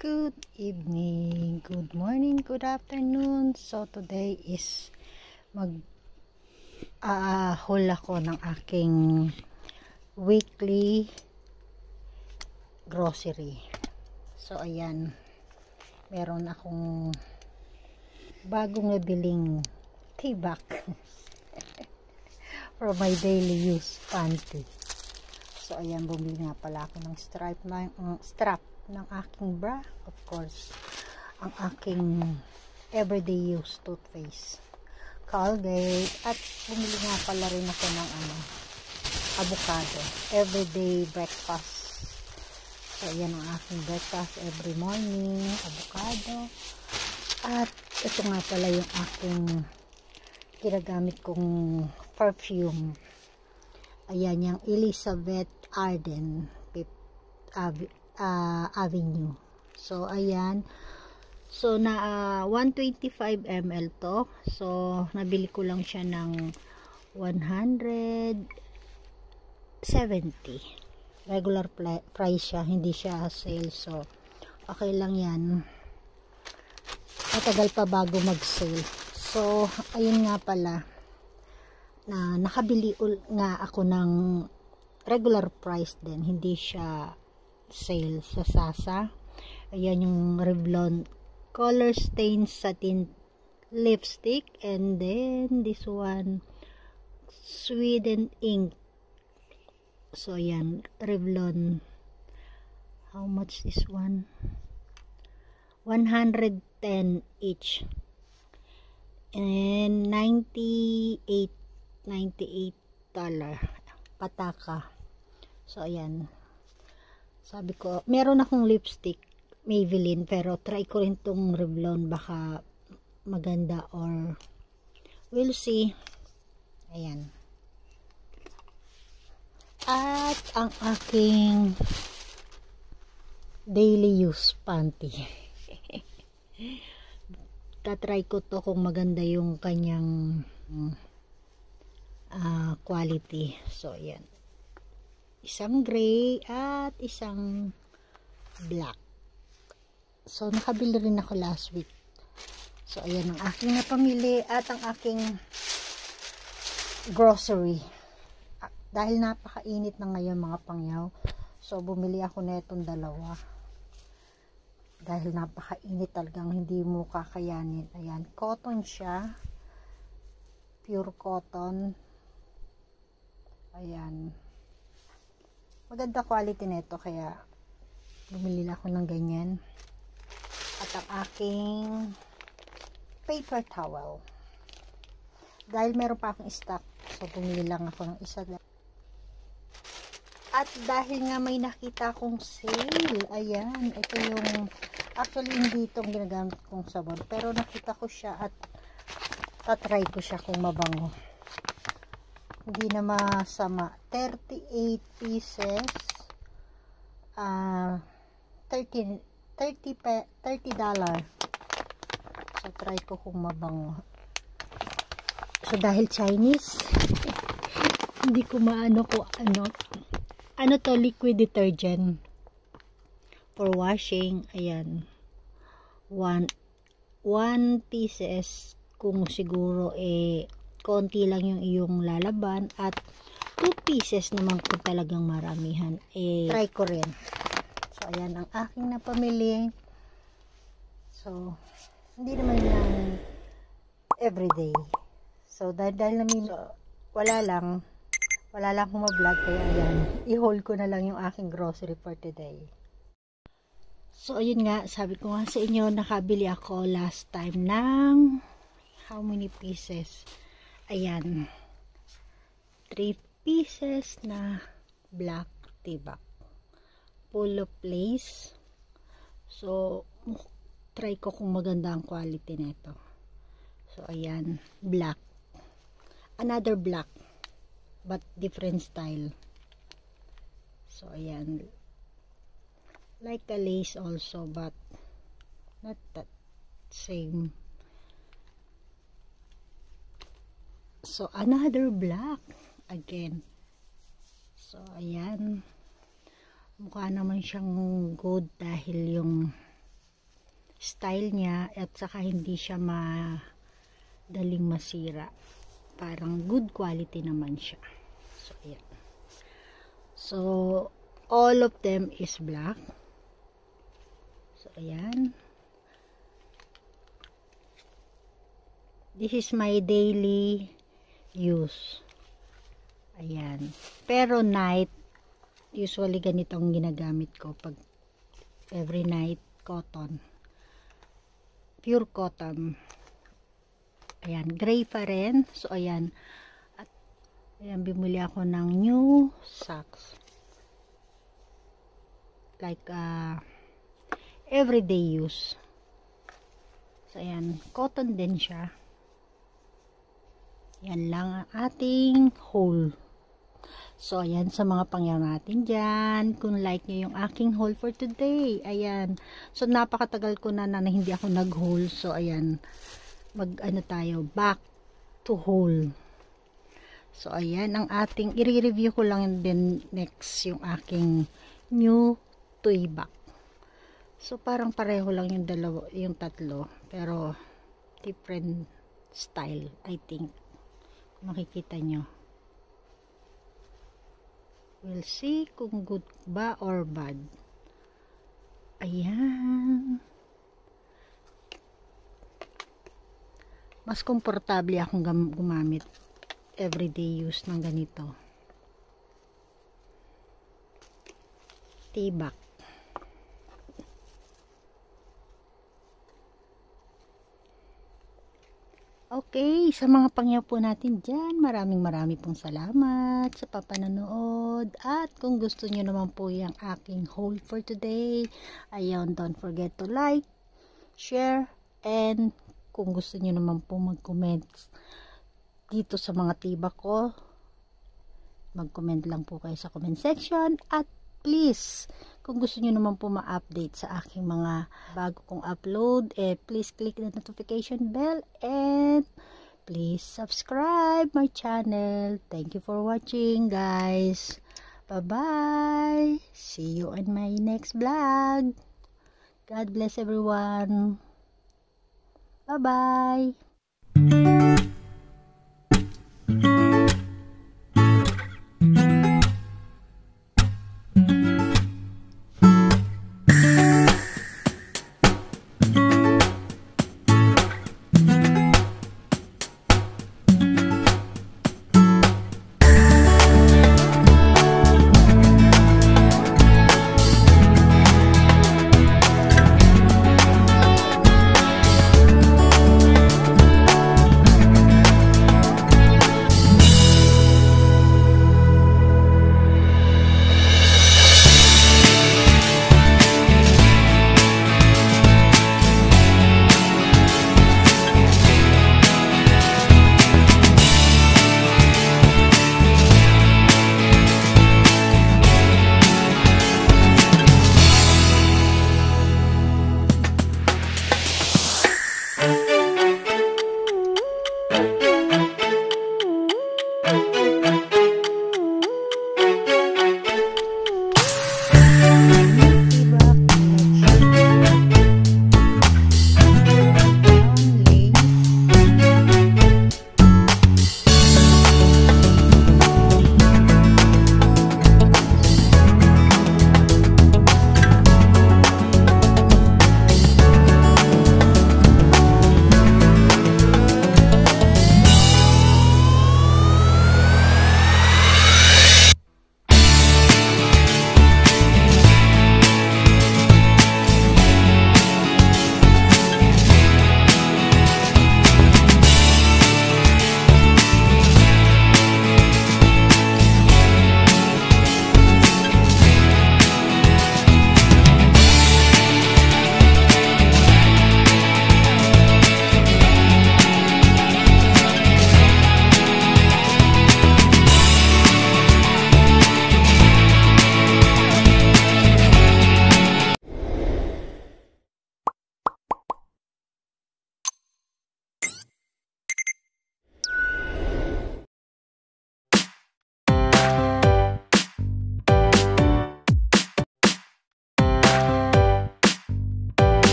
Good evening, good morning, good afternoon. So today is haul ako ng aking weekly grocery. So ayan, meron akong bagong nabiling tea bag for my daily use panty. So ayan, bumili nga pala ako ng strap ng aking bra, of course, ang aking everyday use toothpaste, Colgate, at bumili nga pala rin ako ng avocado, everyday breakfast. So ayan ang aking breakfast every morning, avocado. At ito nga pala yung aking ginagamit kong perfume. Ayan, yung Elizabeth Arden Avenue. So ayan, so na 125 ml to. So nabili ko lang siya ng 170. Regular price siya, hindi siya sale. So okay lang yan, matagal pa bago mag sale. So ayun nga pala, na nakabili nga ako ng regular price din, hindi siya sale sa Sasa. Ayan yung Revlon Color Stain Satin Lipstick, and then this one Sweden Ink. So ayan, Revlon, how much this one? 110 each, and $98 pataka. So ayan, sabi ko, meron akong lipstick Maybelline, pero try ko rin tong Revlon, baka maganda, or we'll see. Ayan, at ang aking daily use panty. Tatry ko to kung maganda yung kanyang quality. So ayan, isang gray at isang black. So nakabili rin ako last week. So ayan ang aking napamili at ang aking grocery. Dahil napakainit na ngayon mga pangyaw, so bumili ako na itong dalawa. Dahil napakainit, talagang hindi mo kakayanin. Ayan, cotton siya, pure cotton. Ayan, maganda quality nito, kaya bumili ako ng ganyan. At ang aking paper towel, dahil meron pa akong stock, so bumili lang ako ng isa. At dahil nga may nakita akong sale, ayan, ito yung, actually hindi itong ginagamit kong sabon, pero nakita ko siya at tatry ko siya kung mabango. Hindi na masama. 38 pieces, $30. So try ko kung mabango. So dahil Chinese, hindi ko maano kung ano to, liquid detergent for washing. Ayan, one pieces kung siguro konti lang yung iyong lalaban, at 2 pieces naman kung talagang maramihan, try ko rin. So ayan ang aking napamili. So hindi naman yan everyday. So dahil namin wala lang akong ma-vlog, kaya ayan, i-haul ko na lang yung aking grocery for today. So ayun nga, sabi ko nga sa inyo, nakabili ako last time ng how many pieces? Ayan, 3 pieces na black tea bag, full of lace. So try ko kung maganda ang quality nito. So ayan, black, another black but different style. So ayan, like a lace also, but not that same. So another black again. So ayan, mukha naman siyang good dahil yung style niya at saka hindi siya madaling masira. Parang good quality naman siya. So ayan. So all of them is black. So ayan. This is my daily use. Ayan. Pero night, usually ganitong ginagamit ko pag every night, cotton. Pure cotton. Ayan. Gray pa rin. So ayan. At ayan, bumili ako ng new socks. Like everyday use. So ayan. Cotton din siya. Yan lang ang ating haul. So, ayan sa mga pangyaw natin dyan. Kung like nyo yung aking haul for today. Ayan. So, napakatagal ko na hindi ako nag-haul. So, ayan. Tayo. Back to haul. So, ayan. Ang ating, i-review ko lang din next yung aking new toy bag. So, parang pareho lang yung tatlo. Pero, different style, I think. Makikita nyo. We'll see kung good ba or bad. Ayan. Mas komportable akong gumamit everyday use ng ganito. Tibak. Okay, sa mga pangyaw po natin dyan, maraming pong salamat sa papananood. At kung gusto nyo naman po yung aking haul for today, ayun, don't forget to like, share, and kung gusto nyo naman po mag-comment dito sa mga tibak ko, mag-comment lang po kayo sa comment section. At please, kung gusto nyo naman po ma-update sa aking mga bago kong upload, please click the notification bell and please subscribe my channel. Thank you for watching, guys. Bye-bye. See you in my next vlog. God bless everyone. Bye-bye.